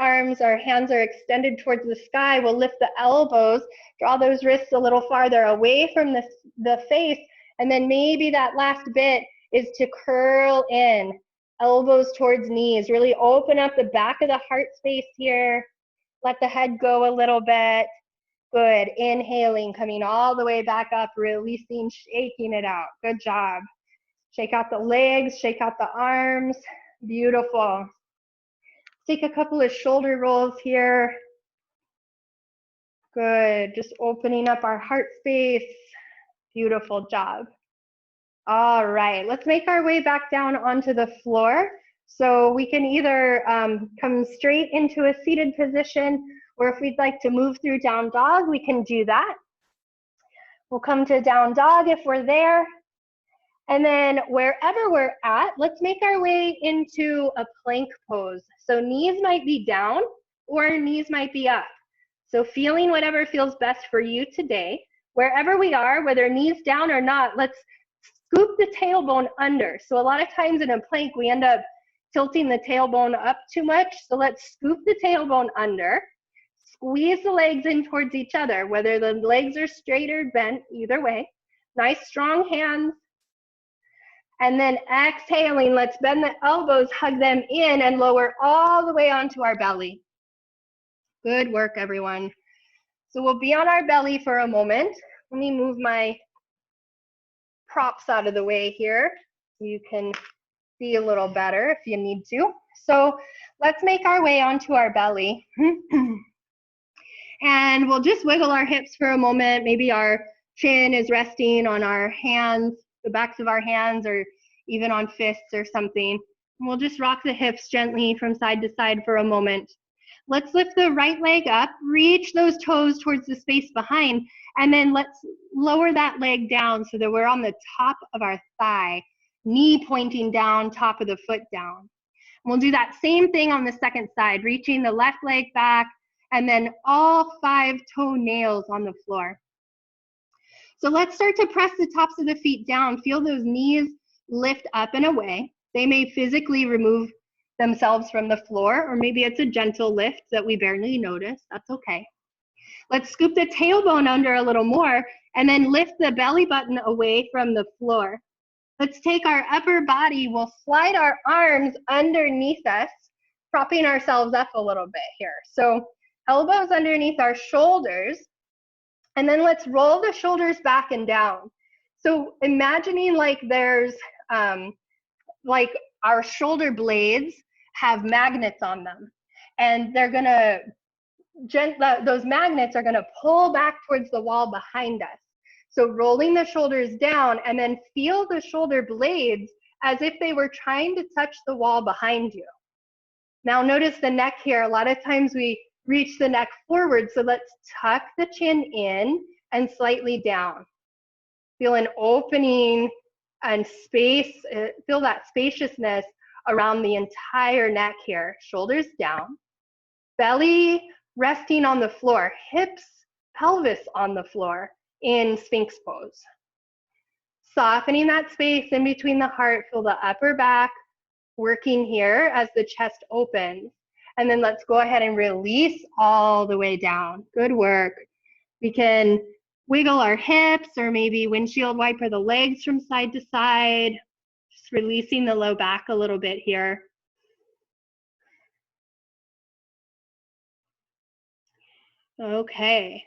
hands are extended towards the sky, we'll lift the elbows, draw those wrists a little farther away from the face, and then maybe that last bit is to curl in, elbows towards knees, really open up the back of the heart space here, let the head go a little bit. Good, inhaling, coming all the way back up, releasing, shaking it out. Good job. Shake out the legs, shake out the arms. Beautiful. Take a couple of shoulder rolls here. Good, just opening up our heart space. Beautiful job. All right, let's make our way back down onto the floor. So we can either come straight into a seated position, or if we'd like to move through down dog, we can do that. We'll come to down dog if we're there. And then wherever we're at, let's make our way into a plank pose. So knees might be down or knees might be up. So feeling whatever feels best for you today. Wherever we are, whether knees down or not, let's scoop the tailbone under. So a lot of times in a plank, we end up tilting the tailbone up too much. So let's scoop the tailbone under. Squeeze the legs in towards each other, whether the legs are straight or bent, either way. Nice strong hands. And then exhaling, let's bend the elbows, hug them in, and lower all the way onto our belly. Good work, everyone. So we'll be on our belly for a moment. Let me move my props out of the way here so you can see a little better if you need to. So let's make our way onto our belly. And we'll just wiggle our hips for a moment. Maybe our chin is resting on our hands, the backs of our hands, or even on fists or something. And we'll just rock the hips gently from side to side for a moment. Let's lift the right leg up, reach those toes towards the space behind, and then let's lower that leg down so that we're on the top of our thigh, knee pointing down, top of the foot down. And we'll do that same thing on the second side, reaching the left leg back, and then all 5 toenails on the floor. So let's start to press the tops of the feet down. Feel those knees lift up and away. They may physically remove themselves from the floor, or maybe it's a gentle lift that we barely notice. That's okay. Let's scoop the tailbone under a little more, and then lift the belly button away from the floor. Let's take our upper body, we'll slide our arms underneath us, propping ourselves up a little bit here. So elbows underneath our shoulders, and then let's roll the shoulders back and down. So imagining like there's, like our shoulder blades have magnets on them, and they're gonna, those magnets are gonna pull back towards the wall behind us. So rolling the shoulders down, and then feel the shoulder blades as if they were trying to touch the wall behind you. Now notice the neck here. A lot of times we reach the neck forward, so let's tuck the chin in and slightly down. Feel an opening and space, feel that spaciousness around the entire neck here. Shoulders down, belly resting on the floor, hips, pelvis on the floor. in Sphinx pose. Softening that space in between the heart, feel the upper back working here as the chest opens. And then let's go ahead and release all the way down. Good work. We can wiggle our hips or maybe windshield wiper the legs from side to side. Just releasing the low back a little bit here. Okay.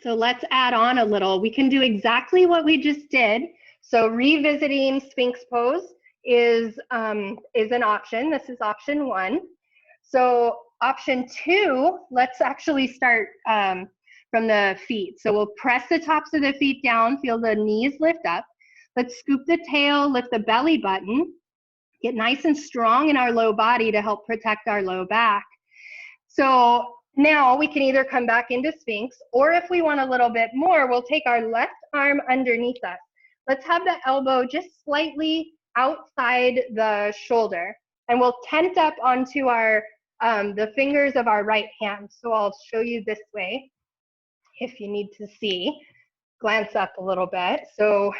So let's add on a little. We can do exactly what we just did. So revisiting Sphinx pose is an option. This is option 1. So option 2, let's actually start from the feet. So we'll press the tops of the feet down, feel the knees lift up. Let's scoop the tail, lift the belly button, get nice and strong in our low body to help protect our low back. So now we can either come back into Sphinx, or if we want a little bit more, we'll take our left arm underneath us. Let's have the elbow just slightly outside the shoulder, and we'll tent up onto our the fingers of our right hand. So I'll show you this way if you need to see. Glance up a little bit. So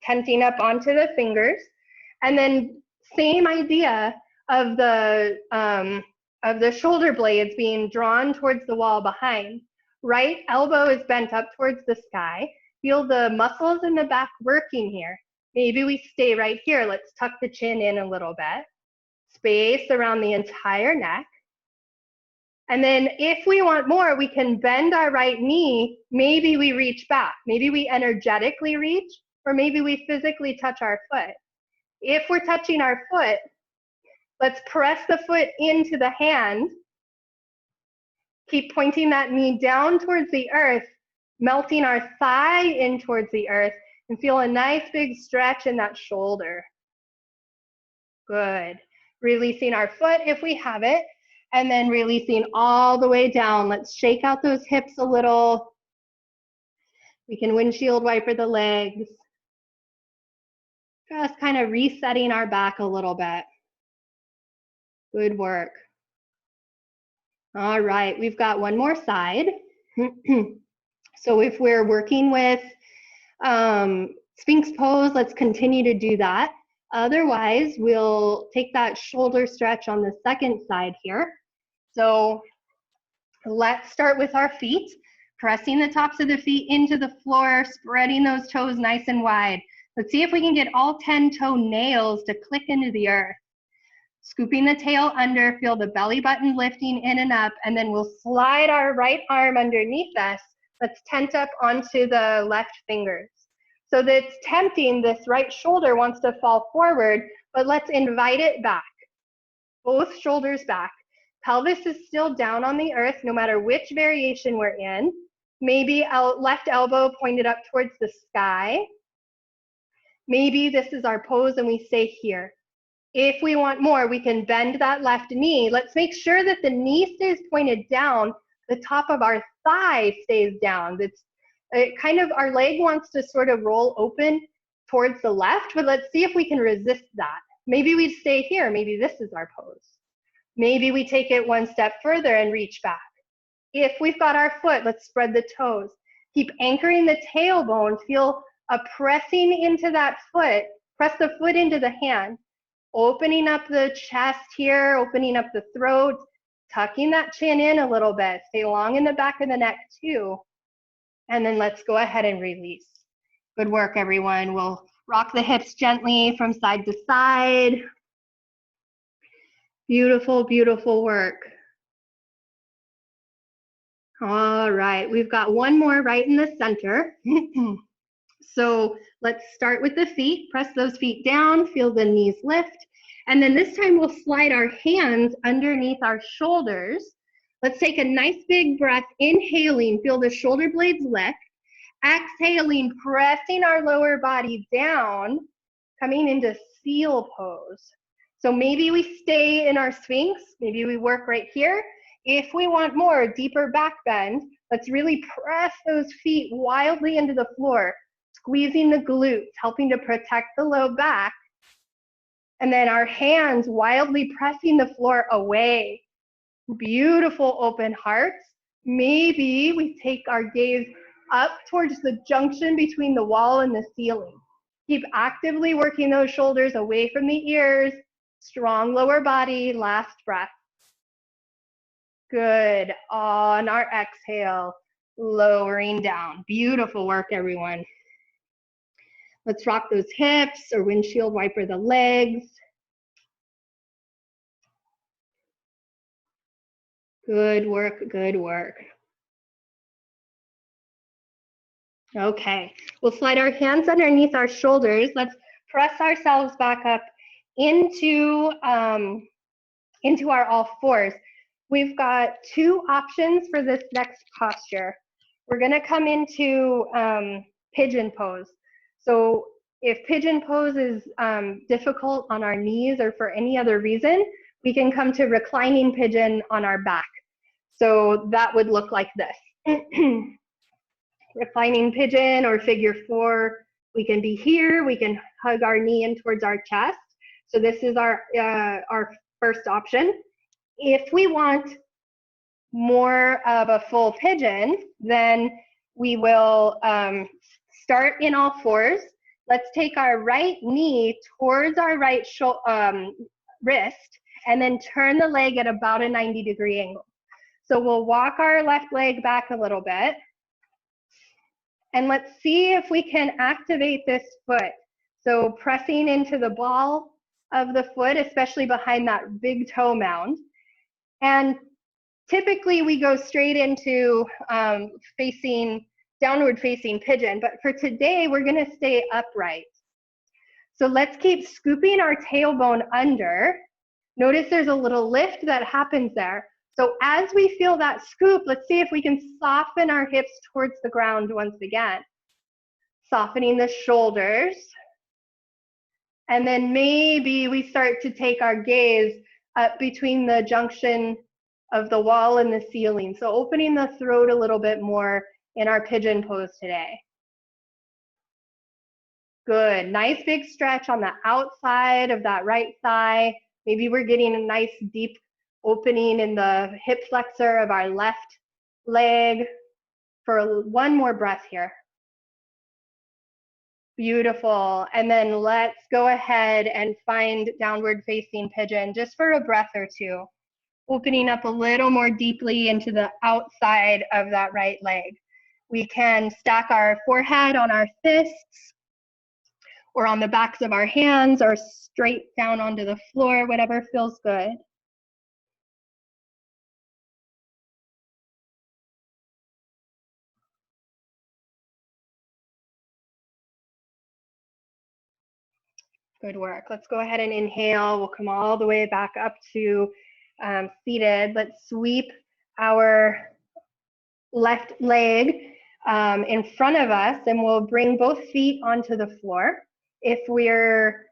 tenting up onto the fingers, and then same idea of the shoulder blades being drawn towards the wall behind. Right elbow is bent up towards the sky. Feel the muscles in the back working here. Maybe we stay right here. Let's tuck the chin in a little bit. Space around the entire neck. And then if we want more, we can bend our right knee. Maybe we reach back. Maybe we energetically reach, or maybe we physically touch our foot. If we're touching our foot, let's press the foot into the hand. Keep pointing that knee down towards the earth, melting our thigh in towards the earth, and feel a nice big stretch in that shoulder. Good. Releasing our foot if we have it, and then releasing all the way down. Let's shake out those hips a little. We can windshield wiper the legs. Just kind of resetting our back a little bit. Good work. All right, we've got one more side. So if we're working with Sphinx pose, let's continue to do that. Otherwise, we'll take that shoulder stretch on the second side here. So let's start with our feet, pressing the tops of the feet into the floor, spreading those toes nice and wide. Let's see if we can get all 10 toenails to click into the earth. Scooping the tail under, feel the belly button lifting in and up, and then we'll slide our right arm underneath us. Let's tent up onto the left fingers. So that's tempting, this right shoulder wants to fall forward, but let's invite it back. Both shoulders back. Pelvis is still down on the earth, no matter which variation we're in. Maybe left elbow pointed up towards the sky. Maybe this is our pose and we stay here. If we want more, we can bend that left knee. Let's make sure that the knee stays pointed down, the top of our thigh stays down. Our leg wants to sort of roll open towards the left, but let's see if we can resist that. Maybe we stay here, maybe this is our pose. Maybe we take it one step further and reach back. If we've got our foot, let's spread the toes. Keep anchoring the tailbone, feel a pressing into that foot, press the foot into the hand. Opening up the chest here, opening up the throat, tucking that chin in a little bit. Stay long in the back of the neck too. And then let's go ahead and release. Good work, everyone. We'll rock the hips gently from side to side. Beautiful, beautiful work. All right, we've got one more right in the center. So let's start with the feet. Press those feet down, feel the knees lift. And then this time we'll slide our hands underneath our shoulders. Let's take a nice big breath, inhaling, feel the shoulder blades lift. Exhaling, pressing our lower body down, coming into seal pose. So maybe we stay in our Sphinx, maybe we work right here. If we want more, deeper back bend, let's really press those feet wildly into the floor, squeezing the glutes, helping to protect the low back. And then our hands wildly pressing the floor away. Beautiful open hearts. maybe we take our gaze up towards the junction between the wall and the ceiling. Keep actively working those shoulders away from the ears. Strong lower body, last breath. Good. On our exhale, lowering down. Beautiful work, everyone. Let's rock those hips or windshield wiper the legs. Good work, good work. Okay, we'll slide our hands underneath our shoulders. Let's press ourselves back up into our all fours. We've got two options for this next posture. We're gonna come into pigeon pose. So if pigeon pose is difficult on our knees or for any other reason, we can come to reclining pigeon on our back. So that would look like this. Reclining pigeon or figure four. We can be here, we can hug our knee in towards our chest. So this is our first option. If we want more of a full pigeon, then we will start in all fours. Let's take our right knee towards our right wrist and then turn the leg at about a 90-degree angle. So we'll walk our left leg back a little bit. And let's see if we can activate this foot. So pressing into the ball of the foot, especially behind that big toe mound. And typically we go straight into downward facing pigeon, but for today we're gonna stay upright. So let's keep scooping our tailbone under. Notice there's a little lift that happens there. So as we feel that scoop, let's see if we can soften our hips towards the ground once again. Softening the shoulders. And then maybe we start to take our gaze up between the junction of the wall and the ceiling. So opening the throat a little bit more in our pigeon pose today. Good, nice big stretch on the outside of that right thigh. Maybe we're getting a nice deep opening in the hip flexor of our left leg for one more breath here. Beautiful. And then let's go ahead and find downward facing pigeon just for a breath or two. Opening up a little more deeply into the outside of that right leg. We can stack our forehead on our fists or on the backs of our hands or straight down onto the floor, whatever feels good. Good work. Let's go ahead and inhale. We'll come all the way back up to seated. Let's sweep our left leg in front of us and we'll bring both feet onto the floor. If we're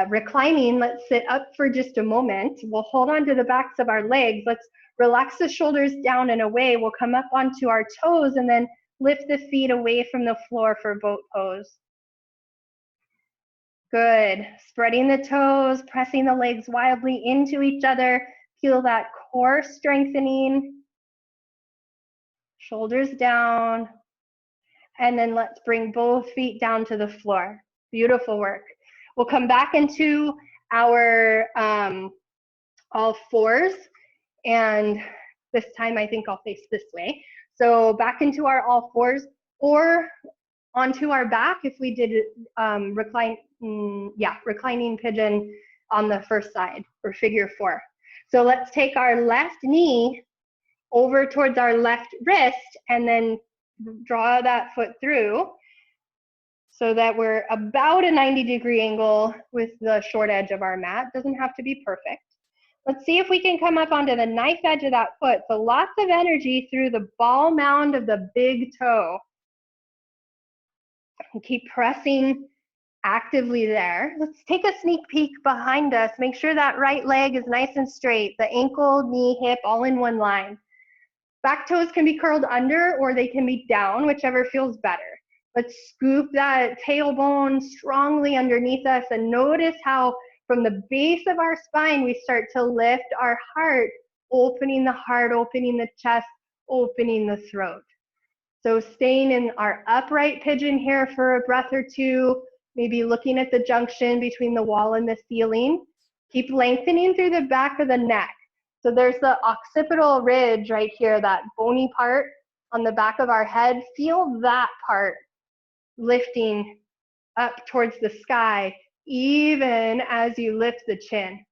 reclining, let's sit up for just a moment. We'll hold on to the backs of our legs. Let's relax the shoulders down and away. We'll come up onto our toes and then lift the feet away from the floor for boat pose. Good. Spreading the toes, pressing the legs wildly into each other. Feel that core strengthening. Shoulders down. And then let's bring both feet down to the floor. Beautiful work. We'll come back into our all fours. And this time I think I'll face this way. So back into our all fours or onto our back if we did reclining pigeon on the first side or figure four. So let's take our left knee over towards our left wrist and then draw that foot through so that we're about a 90-degree angle with the short edge of our mat. Doesn't have to be perfect. Let's see if we can come up onto the knife edge of that foot. So lots of energy through the ball mound of the big toe. And keep pressing actively there. Let's take a sneak peek behind us. Make sure that right leg is nice and straight. The ankle, knee, hip, all in one line. Back toes can be curled under or they can be down, whichever feels better. Let's scoop that tailbone strongly underneath us and notice how from the base of our spine we start to lift our heart, opening the chest, opening the throat. So staying in our upright pigeon here for a breath or two, maybe looking at the junction between the wall and the ceiling. Keep lengthening through the back of the neck. So there's the occipital ridge right here, that bony part on the back of our head. Feel that part lifting up towards the sky, even as you lift the chin.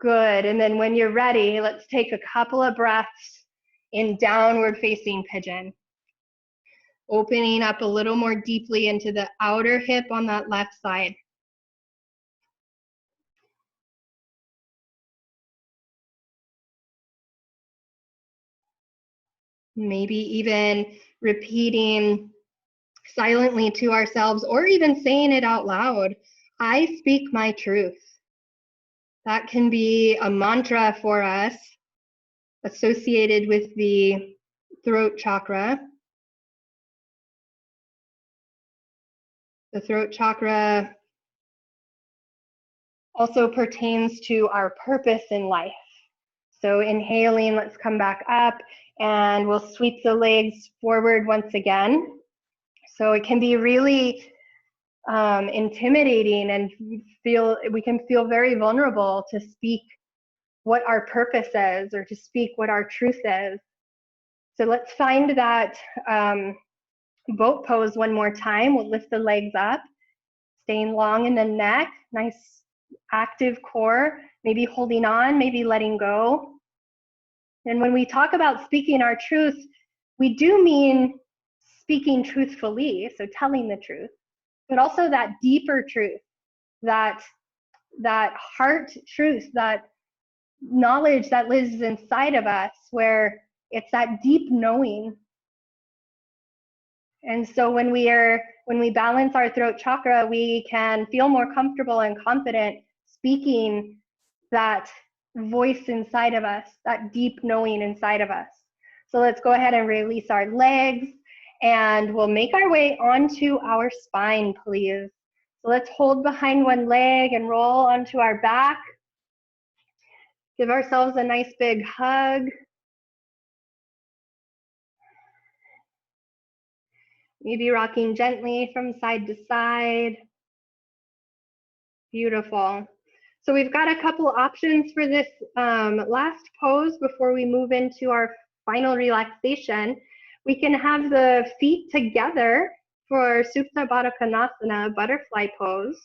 Good, and then when you're ready, let's take a couple of breaths in downward facing pigeon. Opening up a little more deeply into the outer hip on that left side. Maybe even repeating silently to ourselves, or even saying it out loud, I speak my truth. That can be a mantra for us associated with the throat chakra. The throat chakra also pertains to our purpose in life. So inhaling, let's come back up, and we'll sweep the legs forward once again. So it can be really intimidating, and we can feel very vulnerable to speak what our purpose is, or to speak what our truth is. So let's find that boat pose one more time. We'll lift the legs up, staying long in the neck, nice active core, maybe holding on, maybe letting go. And when we talk about speaking our truth, we do mean speaking truthfully, so telling the truth, but also that deeper truth, that heart truth, that knowledge that lives inside of us, where it's that deep knowing. And so when we balance our throat chakra, we can feel more comfortable and confident speaking that voice inside of us, that deep knowing inside of us. So let's go ahead and release our legs, and we'll make our way onto our spine, please. So let's hold behind one leg and roll onto our back. Give ourselves a nice big hug. Maybe rocking gently from side to side. Beautiful. So we've got a couple options for this last pose before we move into our final relaxation. We can have the feet together for Supta Baddha Konasana, butterfly pose.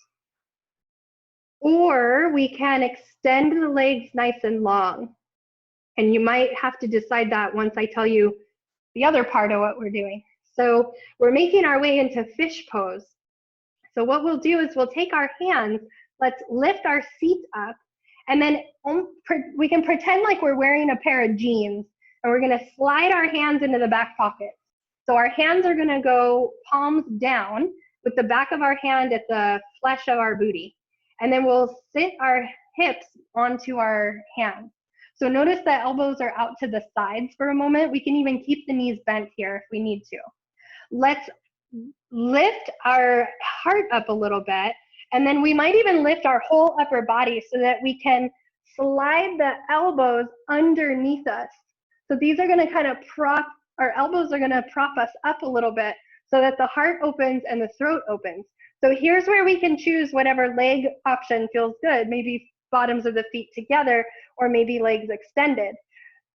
Or we can extend the legs nice and long. And you might have to decide that once I tell you the other part of what we're doing. So we're making our way into fish pose. So what we'll do is we'll take our hands, let's lift our feet up, and then we can pretend like we're wearing a pair of jeans, and we're gonna slide our hands into the back pockets. So our hands are gonna go palms down with the back of our hand at the flesh of our booty. And then we'll sit our hips onto our hands. So notice that elbows are out to the sides for a moment. We can even keep the knees bent here if we need to. Let's lift our heart up a little bit, and then we might even lift our whole upper body so that we can slide the elbows underneath us. So these are going to kind of our elbows are going to prop us up a little bit so that the heart opens and the throat opens. So here's where we can choose whatever leg option feels good, maybe bottoms of the feet together, or maybe legs extended.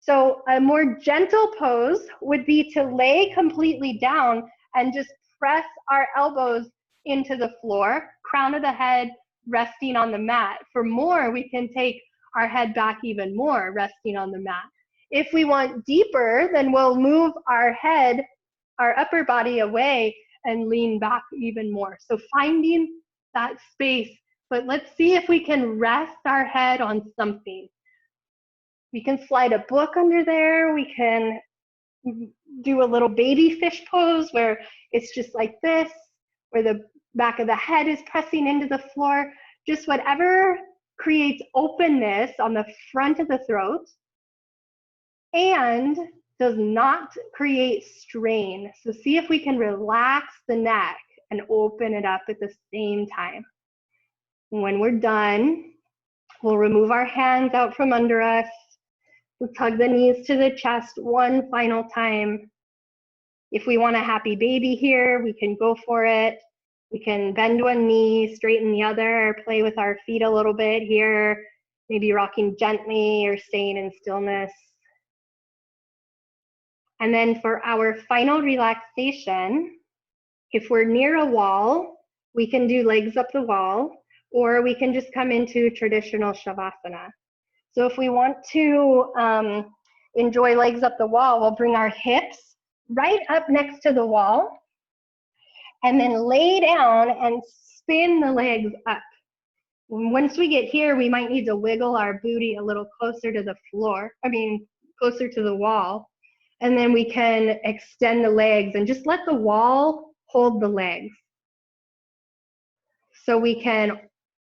So a more gentle pose would be to lay completely down and just press our elbows into the floor, crown of the head resting on the mat. For more, we can take our head back even more, resting on the mat. If we want deeper, then we'll move our head, our upper body away and lean back even more. So finding that space, but let's see if we can rest our head on something. We can slide a book under there. We can do a little baby fish pose where it's just like this, where the back of the head is pressing into the floor. Just whatever creates openness on the front of the throat and does not create strain. So see if we can relax the neck and open it up at the same time. When we're done, we'll remove our hands out from under us. Let's hug the knees to the chest one final time. If we want a happy baby here, we can go for it. We can bend one knee, straighten the other, play with our feet a little bit here, maybe rocking gently or staying in stillness. And then for our final relaxation, if we're near a wall, we can do legs up the wall, or we can just come into traditional Shavasana. So if we want to enjoy legs up the wall, we'll bring our hips right up next to the wall, and then lay down and spin the legs up. Once we get here, we might need to wiggle our booty a little closer to the floor, closer to the wall. And then we can extend the legs and just let the wall hold the legs. So we can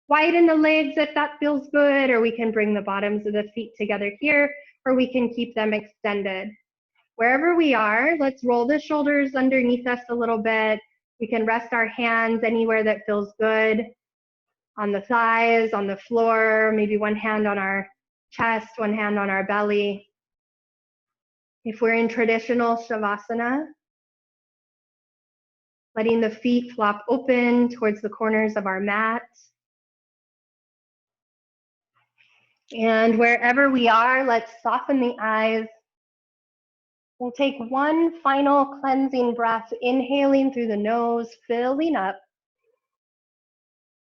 widen the legs if that feels good, or we can bring the bottoms of the feet together here, or we can keep them extended. Wherever we are, let's roll the shoulders underneath us a little bit. We can rest our hands anywhere that feels good, on the thighs, on the floor, maybe one hand on our chest, one hand on our belly. If we're in traditional Shavasana, letting the feet flop open towards the corners of our mat. And wherever we are, let's soften the eyes. We'll take one final cleansing breath, inhaling through the nose, filling up.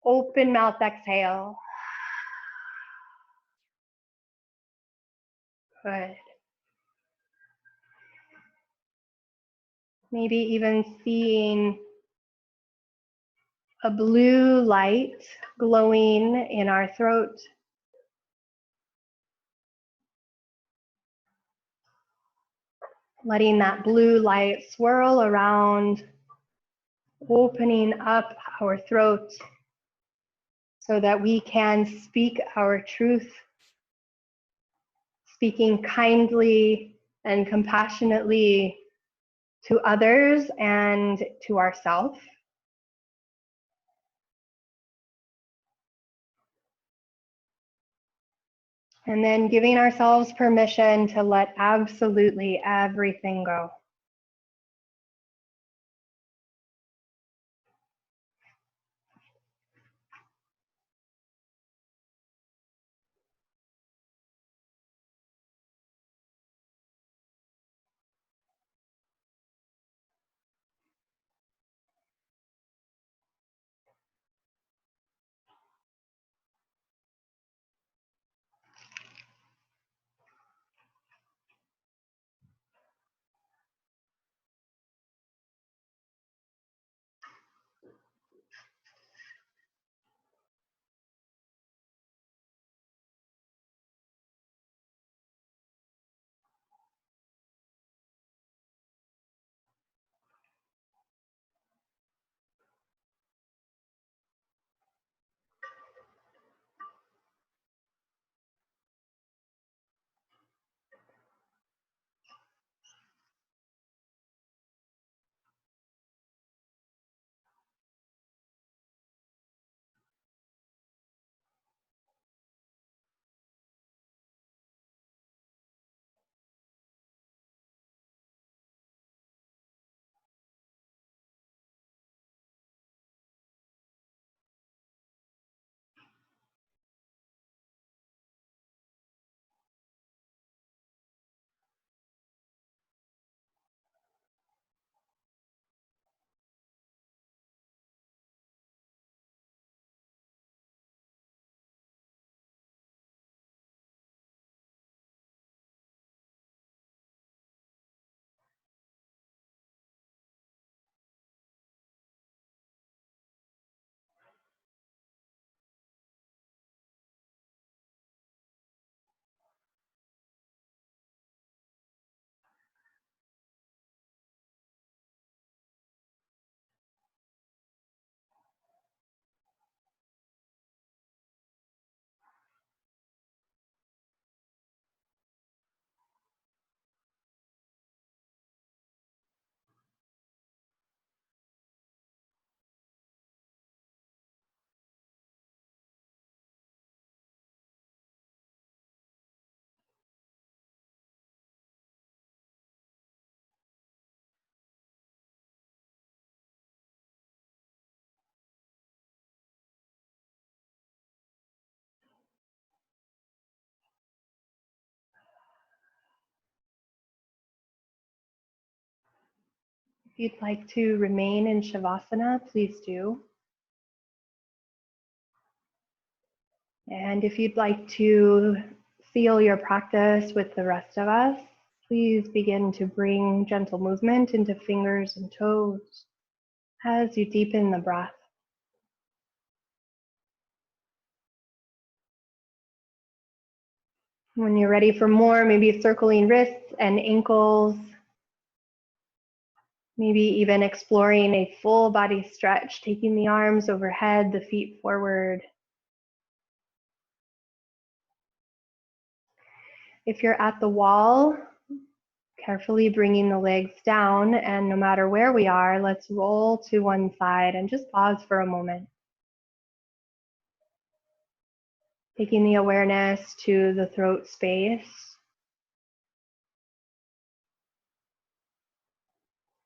Open mouth exhale. Good. Maybe even seeing a blue light glowing in our throat. Letting that blue light swirl around, opening up our throat so that we can speak our truth, speaking kindly and compassionately to others and to ourselves. And then giving ourselves permission to let absolutely everything go. you'd like to remain in Shavasana, please do. And if you'd like to seal your practice with the rest of us, please begin to bring gentle movement into fingers and toes as you deepen the breath. When you're ready for more, maybe circling wrists and ankles, maybe even exploring a full body stretch, taking the arms overhead, the feet forward. If you're at the wall, carefully bringing the legs down, and no matter where we are, let's roll to one side and just pause for a moment. Taking the awareness to the throat space.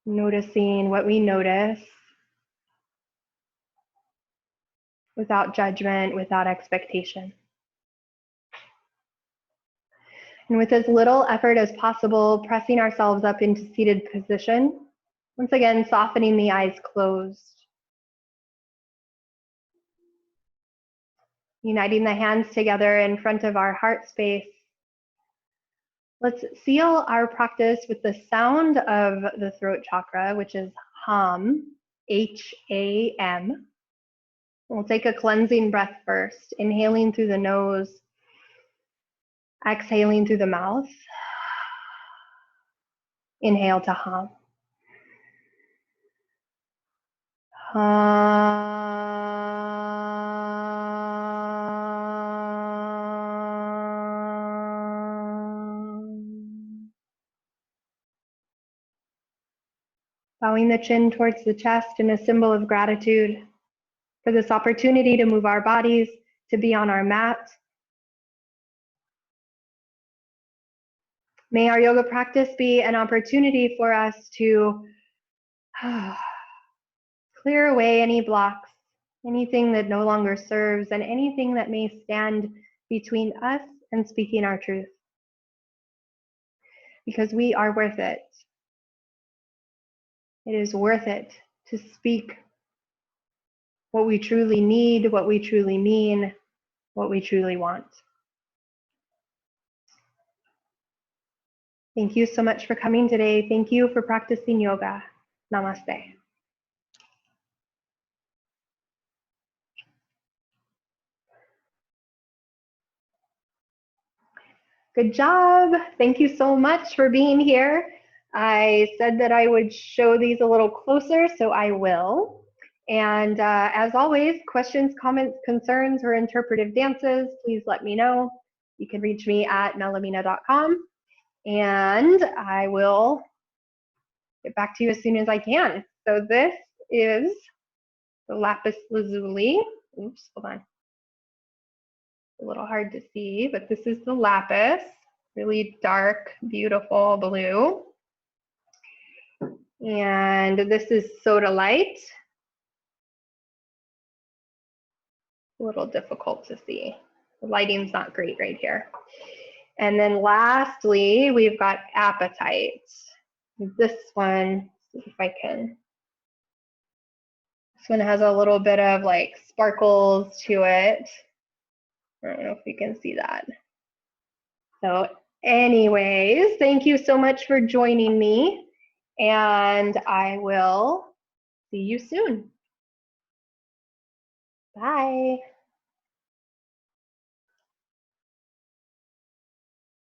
Noticing what we notice without judgment, without expectation. And with as little effort as possible, pressing ourselves up into seated position. Once again, softening the eyes closed. Uniting the hands together in front of our heart space. Let's seal our practice with the sound of the throat chakra, which is Ham, H-A-M. We'll take a cleansing breath first, inhaling through the nose, exhaling through the mouth. Inhale to Ham. Bowing the chin towards the chest in a symbol of gratitude for this opportunity to move our bodies, to be on our mat. May our yoga practice be an opportunity for us to clear away any blocks, anything that no longer serves, and anything that may stand between us and speaking our truth. Because we are worth it. It is worth it to speak what we truly need, what we truly mean, what we truly want. Thank you so much for coming today. Thank you for practicing yoga. Namaste. Good job. Thank you so much for being here. I said that I would show these a little closer, so I will. And as always, questions, comments, concerns, or interpretive dances, please let me know. You can reach me at melamina.com, and I will get back to you as soon as I can. So this is the lapis lazuli. Oops, hold on. A little hard to see, but this is the lapis, really dark, beautiful blue. And this is sodalite. A little difficult to see. The lighting's not great right here. And then lastly, we've got apatite. This one, see if I can. This one has a little bit of like sparkles to it. I don't know if you can see that. So anyways, thank you so much for joining me, and I will see you soon. Bye.